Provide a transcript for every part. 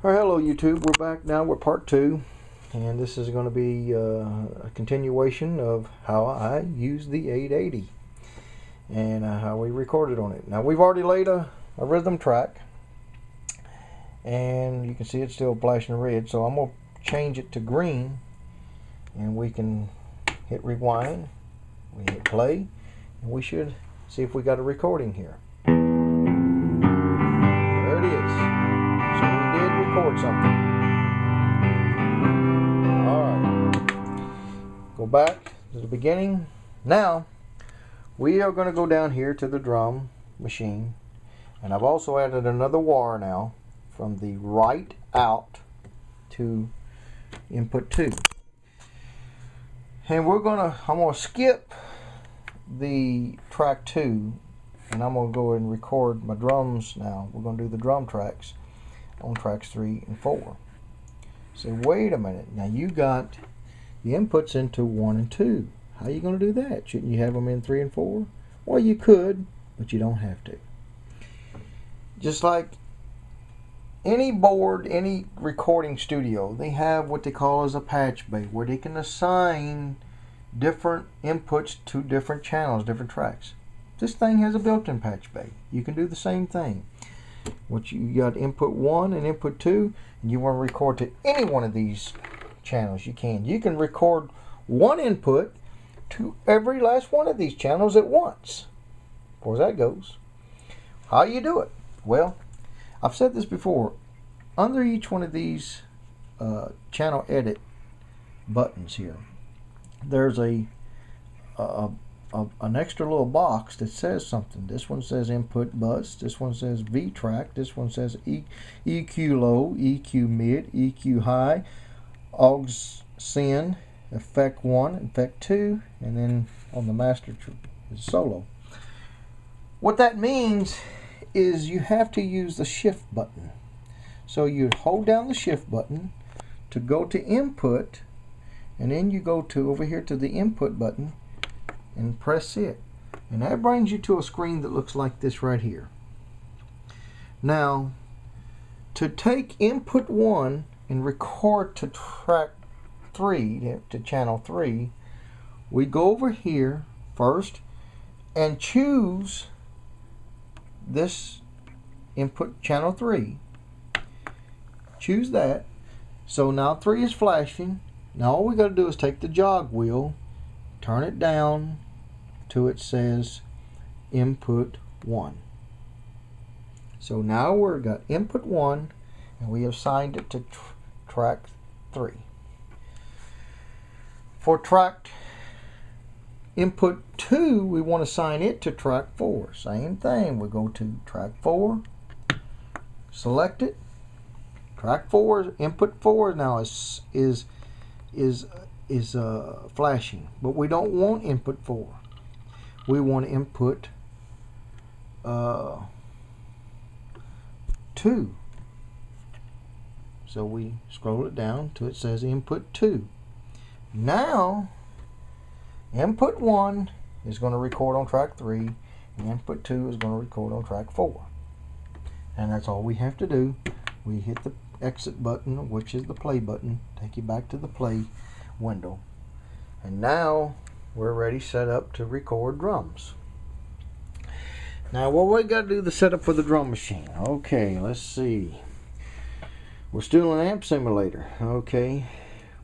All right, hello YouTube. We're back now. We're part 2, and this is going to be a continuation of how I use the 880 and how we recorded on it. Now we've already laid a rhythm track, and you can see it's still flashing red. So I'm going to change it to green, and we can hit rewind. We hit play, and we should see if we got a recording here. There it is. So we did record something. Go back to the beginning. Now we are going to go down here to the drum machine, and I've also added another wire now from the right out to input 2, and I'm gonna skip the track 2, and I'm gonna go and record my drums now. We're gonna do the drum tracks on tracks 3 and 4. So wait a minute, now you got the inputs into 1 and 2. How are you going to do that? Shouldn't you have them in 3 and 4? Well, you could, but you don't have to. Just like any board, any recording studio, they have what they call as a patch bay, where they can assign different inputs to different channels, different tracks. This thing has a built-in patch bay. You can do the same thing. What you got, input 1 and input 2, and you want to record to any one of these channels, you can record one input to every last one of these channels at once. As far as that goes, how you do it? Well, I've said this before. Under each one of these channel edit buttons here, there's an extra little box that says something. This one says input bus, this one says V track, this one says EQ low, EQ mid, EQ high, aux send, effect 1, effect 2, and then on the master is solo. What that means is you have to use the shift button. So you hold down the shift button to go to input, and then you go to over here to the input button and press it, and that brings you to a screen that looks like this right here. Now to take input 1 and record to track 3, to channel 3, we go over here first and choose this input channel 3. Choose that. So now 3 is flashing. Now all we got to do is take the jog wheel, turn it down till it says input 1. So now we've got input 1, and we have assigned it to track 3. For track input 2, we want to assign it to track 4. Same thing. We go to track 4, select it. Track 4, input 4 now is flashing, but we don't want input 4. We want input 2. So we scroll it down till it says input 2. Now input 1 is going to record on track 3, and input 2 is going to record on track 4. And that's all we have to do. We hit the exit button, which is the play button, take you back to the play window. And now we're ready, set up to record drums. Now what we got to do the setup for the drum machine. Okay, let's see. We're still in amp simulator. Okay,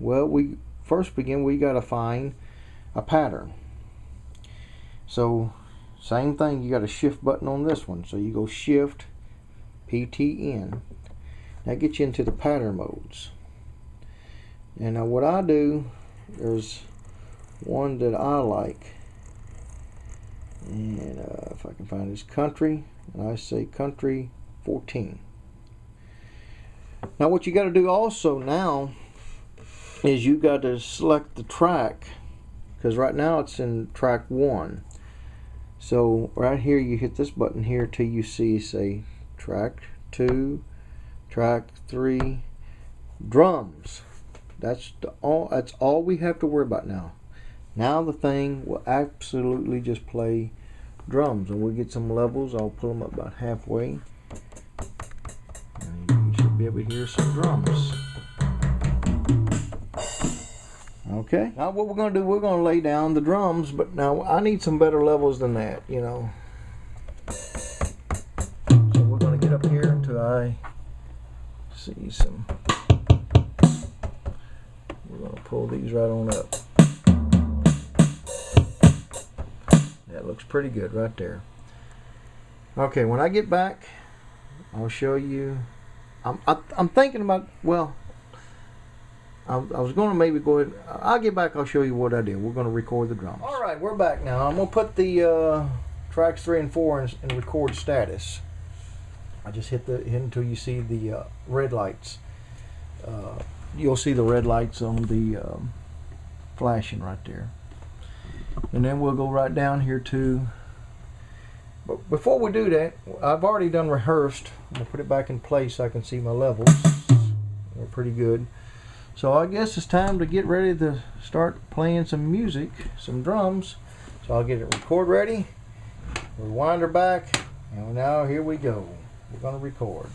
well, we got to find a pattern. So same thing, you got a shift button on this one, so you go shift PTN. That gets you into the pattern modes. And now what I do, there's one that I like, and if I can find this, country, and I say country 14. Now what you got to do also now is you got to select the track, because right now it's in track 1. So right here you hit this button here till you see, say, track 2, track 3, drums. That's all we have to worry about now. Now the thing will absolutely just play drums, and we'll get some levels. I'll pull them up about halfway, and you should be be able to hear some drums. Okay, now what we're going to do, we're going to lay down the drums, but now I need some better levels than that, you know. So we're going to get up here until I see some. We're going to pull these right on up. That looks pretty good right there. Okay, when I get back, I'll show you. I'm thinking about, well, I was going to maybe go ahead. I'll get back. I'll show you what I did. We're going to record the drums. All right, we're back now. I'm going to put the tracks 3 and 4 in record status. I just hit until you see the red lights. You'll see the red lights on the flashing right there. And then we'll go right down here to. But before we do that, I've already done rehearsed. I'm going to put it back in place so I can see my levels. They're pretty good. So I guess it's time to get ready to start playing some music, some drums. So I'll get it record ready, rewind her back, and now here we go. We're going to record.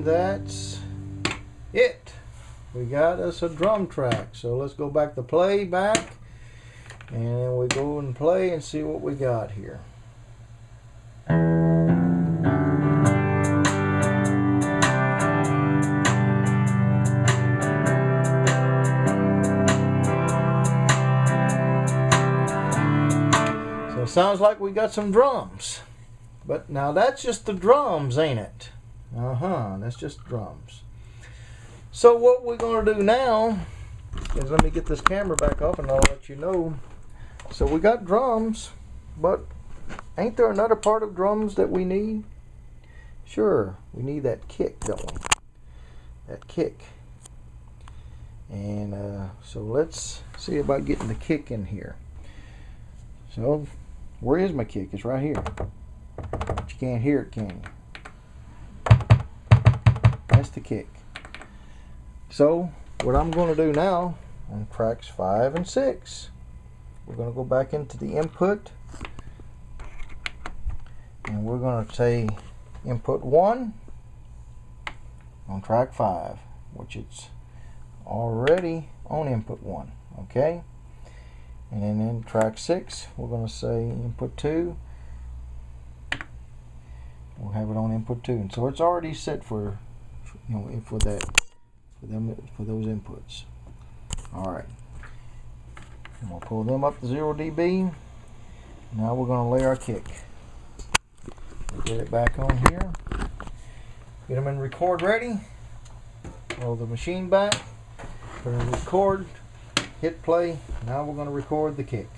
That's it. We got us a drum track. So let's go back to playback, and we go and play and see what we got here. So it sounds like we got some drums. But now that's just the drums, ain't it? That's just drums. So what we're going to do now is, let me get this camera back up and I'll let you know. So we got drums, but ain't there another part of drums that we need? Sure, we need that kick, don't we? That kick. And so let's see about getting the kick in here. So where is my kick? It's right here. But you can't hear it, can you? That's the kick. So what I'm going to do now on tracks 5 and 6, we're going to go back into the input, and we're going to say input 1 on track 5, which it's already on input 1. Okay, and then in track 6 we're going to say input 2. We'll have it on input 2, and so it's already set for, you know, for those inputs. All right, and we'll pull them up to 0 dB. Now we're going to lay our kick. We'll get it back on here. Get them in record ready. Roll the machine back. Put it in record. Hit play. Now we're going to record the kick.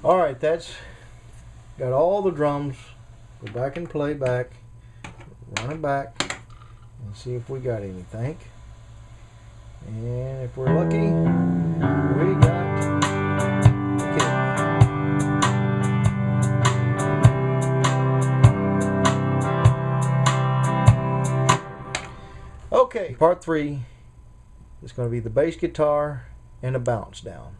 Alright, that's got all the drums. Go back and play back. Run it back and see if we got anything. And if we're lucky, we got the kick. Okay, part 3 is going to be the bass guitar and a bounce down.